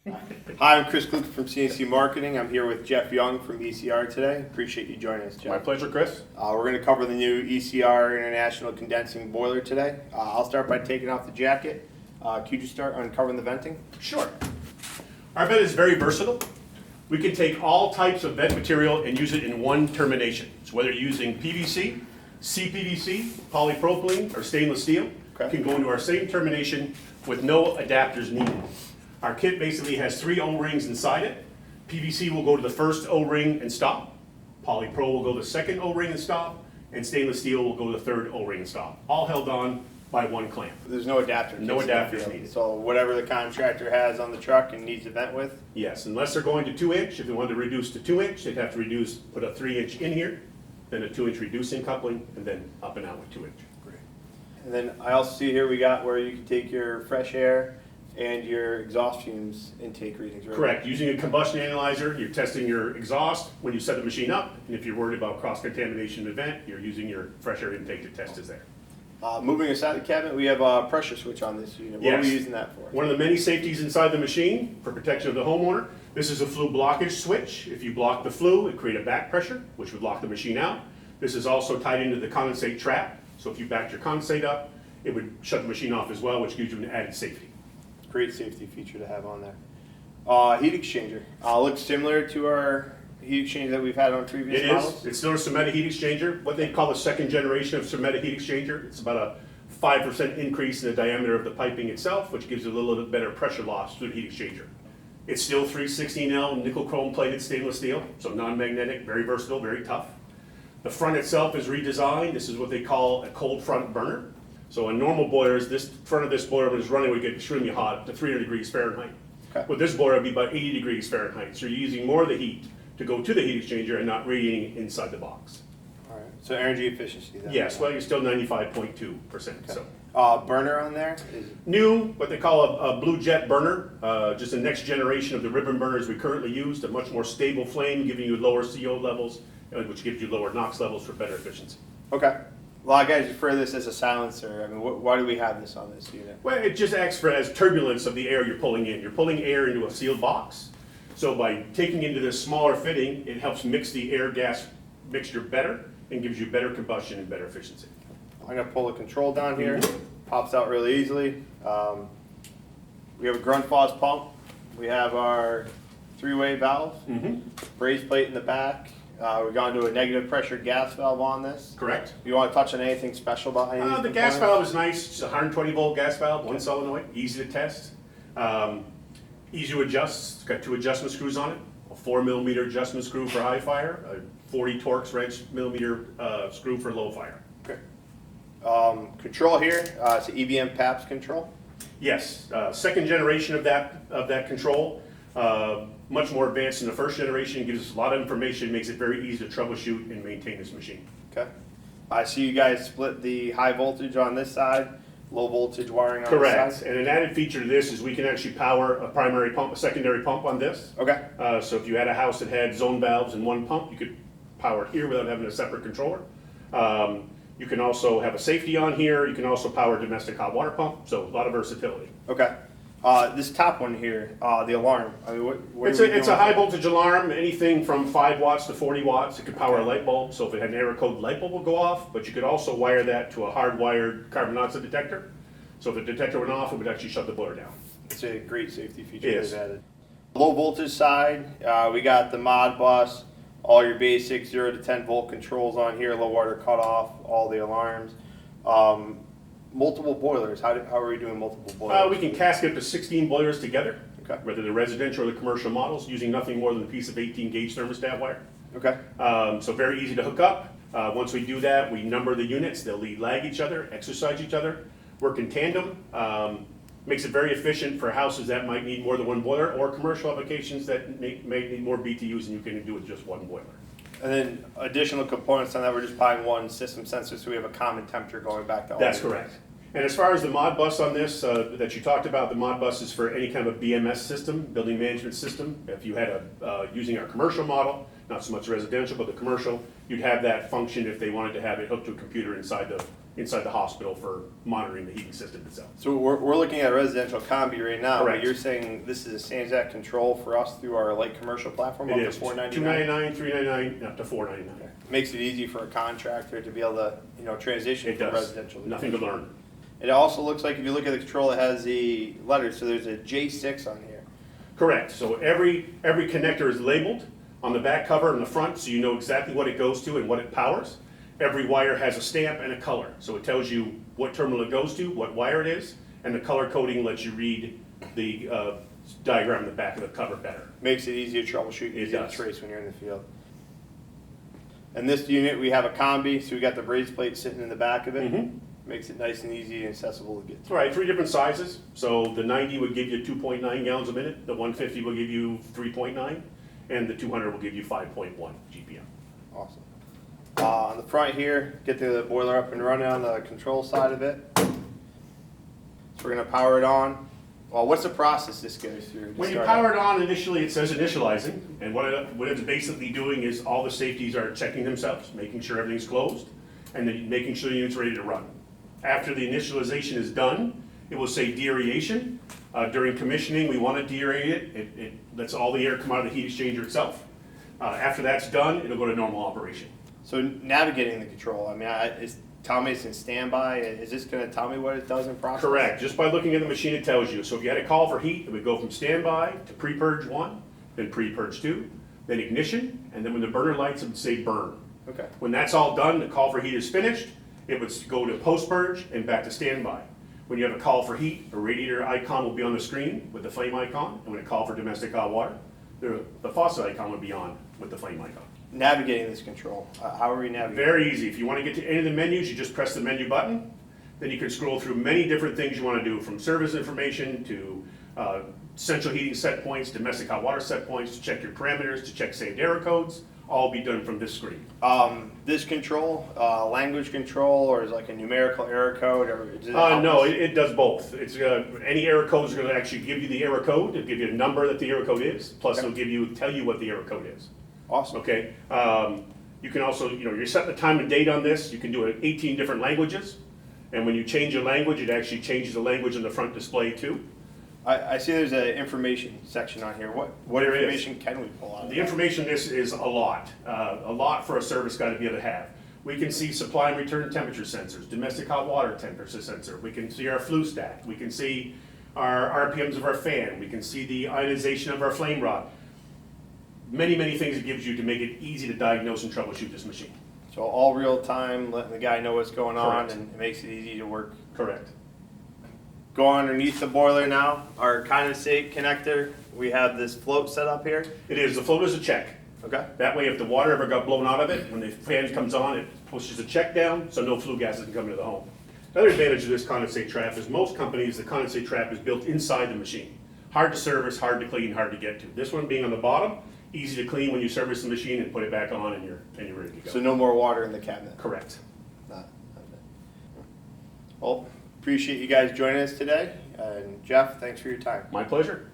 Hi, I'm Chris Kluke from CNC Marketing. I'm here with Jeff Young from ECR today. Appreciate you joining us, Jeff. My pleasure, Chris. We're going to cover the new ECR International Condensing Boiler today. I'll start by taking off the jacket. Could you just start uncovering the venting? Sure. Our vent is very versatile. We can take all types of vent material and use it in one termination. So whether you're using PVC, CPVC, polypropylene, or stainless steel, Okay. it can go into our same termination with no adapters needed. Our kit basically has 3 O-rings inside it. PVC will go to the first O-ring and stop. Polypro will go to the second O-ring and stop. And stainless steel will go to the third O-ring and stop. All held on by one clamp. There's no adapter. No adapters needed. So whatever the contractor has on the truck and needs a vent with? Yes, unless they're going to 2-inch. If they wanted to reduce to 2-inch, they'd have to put a 3-inch in here, then a 2-inch reducing coupling, and then up and out with 2-inch. Great. And then I also see here we got where you can take your fresh air and your exhaust fumes intake readings, right? Correct. Using a combustion analyzer, you're testing your exhaust when you set the machine up, and if you're worried about cross-contamination in the vent, you're using your fresh air intake to test is there. Moving aside the cabinet, we have a pressure switch on this unit. What are we Yes. using that for? One of the many safeties inside the machine for protection of the homeowner. This is a flue blockage switch. If you block the flue, it creates a back pressure, which would lock the machine out. This is also tied into the condensate trap. So if you backed your condensate up, it would shut the machine off as well, which gives you an added safety. Great safety feature to have on there. Heat exchanger. Looks similar to our heat exchanger that we've had on previous It models. is. It's still a Someta heat exchanger, what they call the second generation of Someta heat exchanger. It's about a 5% increase in the diameter of the piping itself, which gives you a little bit better pressure loss through the heat exchanger. It's still 316L nickel chrome plated stainless steel, so non-magnetic, very versatile, very tough. The front itself is redesigned. This is what they call a cold front burner. So in normal boilers, this front of this boiler when it's running would get extremely hot, up to 300 degrees Fahrenheit. Okay. With this boiler, it would be about 80 degrees Fahrenheit. So you're using more of the heat to go to the heat exchanger and not radiating inside the box. All right. So energy efficiency. Then. Yes, well, you're still 95.2%. Okay. So Burner on there is new, what they call a blue jet burner, just the next generation of the ribbon burners we currently use, a much more stable flame, giving you lower CO levels, which gives you lower NOx levels for better efficiency. okay. A lot of guys refer to this as a silencer. I mean, why do we have this on this unit? Well, it just acts as turbulence of the air you're pulling in. You're pulling air into a sealed box. So by taking into this smaller fitting, it helps mix the air-gas mixture better and gives you better combustion and better efficiency. I'm gonna pull the control down here. Pops out really easily. We have a Grundfos pump. We have our 3-way valve. Braze plate in the back. We're going to a negative pressure gas valve on this. Correct. You want to touch on anything special about any of these The gas components? valve is nice. It's a 120 volt gas valve, one solenoid, easy to test. Easy to adjust. It's got 2 adjustment screws on it. A 4mm adjustment screw for high fire, a 40 Torx wrench millimeter screw for low fire. Okay. Control here, it's an EBM PAPS control. Yes, second generation of that control, much more advanced than the first generation. Gives us a lot of information, makes it very easy to troubleshoot and maintain this machine. Okay. I see you guys split the high voltage on this side, low voltage wiring on Correct. this side. And an added feature to this is we can actually power a primary pump, a secondary pump on this. Okay. So if you had a house that had zone valves and one pump, you could power it here without having a separate controller. You can also have a safety on here. You can also power a domestic hot water pump. So a lot of versatility. Okay. This top one here, the alarm. I mean, what It's are we a doing? high voltage alarm, anything from 5 watts to 40 watts. It could power a light bulb, so if it had an error code, the light bulb will go off, but you could also wire that to a hardwired carbon monoxide detector. So if the detector went off, it would actually shut the boiler down. It's a great safety feature It is. they've added. Low voltage side, we got the mod bus, all your basic 0 to 10 volt controls on here, low water cutoff, all the alarms. Multiple boilers. How are we doing multiple boilers? We can casket up to 16 boilers together, Okay. whether they're residential or the commercial models, using nothing more than a piece of 18 gauge thermostat wire. Okay. So very easy to hook up. Once we do that, we number the units. They'll lead lag each other, exercise each other, work in tandem. Makes it very efficient for houses that might need more than one boiler or commercial applications that may need more BTUs than you can do with just one boiler. And then additional components on that, we're just buying one system sensor, so we have a common temperature going back to all. That's the- correct. And as far as the Modbus on this, that you talked about, the Modbus is for any kind of BMS system, building management system. If you had using our commercial model, not so much residential, but the commercial, you'd have that function if they wanted to have it hooked to a computer inside the hospital for monitoring the heating system itself. So we're looking at a residential Combi right now. Correct. But you're saying this is a Sansac control for us through our light commercial platform It up is to $499? $299, $399, up to $499. Makes it easy for a contractor to be able to, transition It from does. residential. Nothing to learn. It also looks like if you look at the control, it has the letters. So there's a J6 on here. Correct. So every connector is labeled on the back cover and the front, so you know exactly what it goes to and what it powers. Every wire has a stamp and a color, so it tells you what terminal it goes to, what wire it is, and the color coding lets you read the diagram in the back of the cover better. Makes it easier to troubleshoot It and does. trace when you're in the field. And this unit, we have a Combi, so we got the braze plate sitting in the back of it. Makes it nice and easy and accessible to get to. All right, 3 different sizes. So the 90 would give you 2.9 gallons a minute, the 150 will give you 3.9, and the 200 will give you 5.1 GPM. Awesome. On the front here, get the boiler up and running on the control side of it. So we're gonna power it on. Well, what's the process this goes through? to When you start power up? it on, initially it says initializing, and what it's basically doing is all the safeties are checking themselves, making sure everything's closed, and then making sure the unit's ready to run. After the initialization is done, it will say deaeration. During commissioning, we want to deaerate it. It lets all the air come out of the heat exchanger itself. After that's done, it'll go to normal operation. So navigating the control, I mean, it's telling me it's in standby. Is this gonna tell me what it does in process? Correct. Just by looking at the machine, it tells you. So if you had a call for heat, it would go from standby to pre-purge 1, then pre-purge 2, then ignition, and then when the burner lights, it would say burn. Okay. When that's all done, the call for heat is finished, it would go to post-purge and back to standby. When you have a call for heat, a radiator icon will be on the screen with the flame icon, and when a call for domestic hot water, the faucet icon would be on with the flame icon. Navigating this control, how are we navigating? Very easy. If you want to get to any of the menus, you just press the menu button. Then you can scroll through many different things you want to do, from service information to central heating set points, domestic hot water set points, to check your parameters, to check saved error codes. All be done from this screen. This control, language control, or is it like a numerical error code? Or does it No, it does both. It's any error codes are going to actually give you the error code. It'll give you a number that the error code is. Plus, Okay. it'll tell you what the error code is. Awesome. Okay. You can also, you're setting the time and date on this. You can do it in 18 different languages. And when you change a language, it actually changes the language in the front display too. I see there's an information section on here. What There is. information can we pull out of The that? information this is a lot for a service guy to be able to have. We can see supply and return temperature sensors, domestic hot water temperature sensor. We can see our flue stat. We can see our RPMs of our fan. We can see the ionization of our flame rod. Many, many things it gives you to make it easy to diagnose and troubleshoot this machine. So all real time, letting the guy know what's going on, Correct. and it makes it easy to work. Correct. Go underneath the boiler now, our condensate connector, we have this float set up here. It is, the float is a check. Okay. That way, if the water ever got blown out of it, when the fan comes on, it pushes the check down, so no flue gases can come into the home. Another advantage of this condensate trap is most companies, the condensate trap is built inside the machine. Hard to service, hard to clean, hard to get to. This one being on the bottom, easy to clean when you service the machine and put it back on and you're ready to go. So no more water in the cabinet. Correct. Not bad. Well, appreciate you guys joining us today. And Jeff, thanks for your time. My pleasure.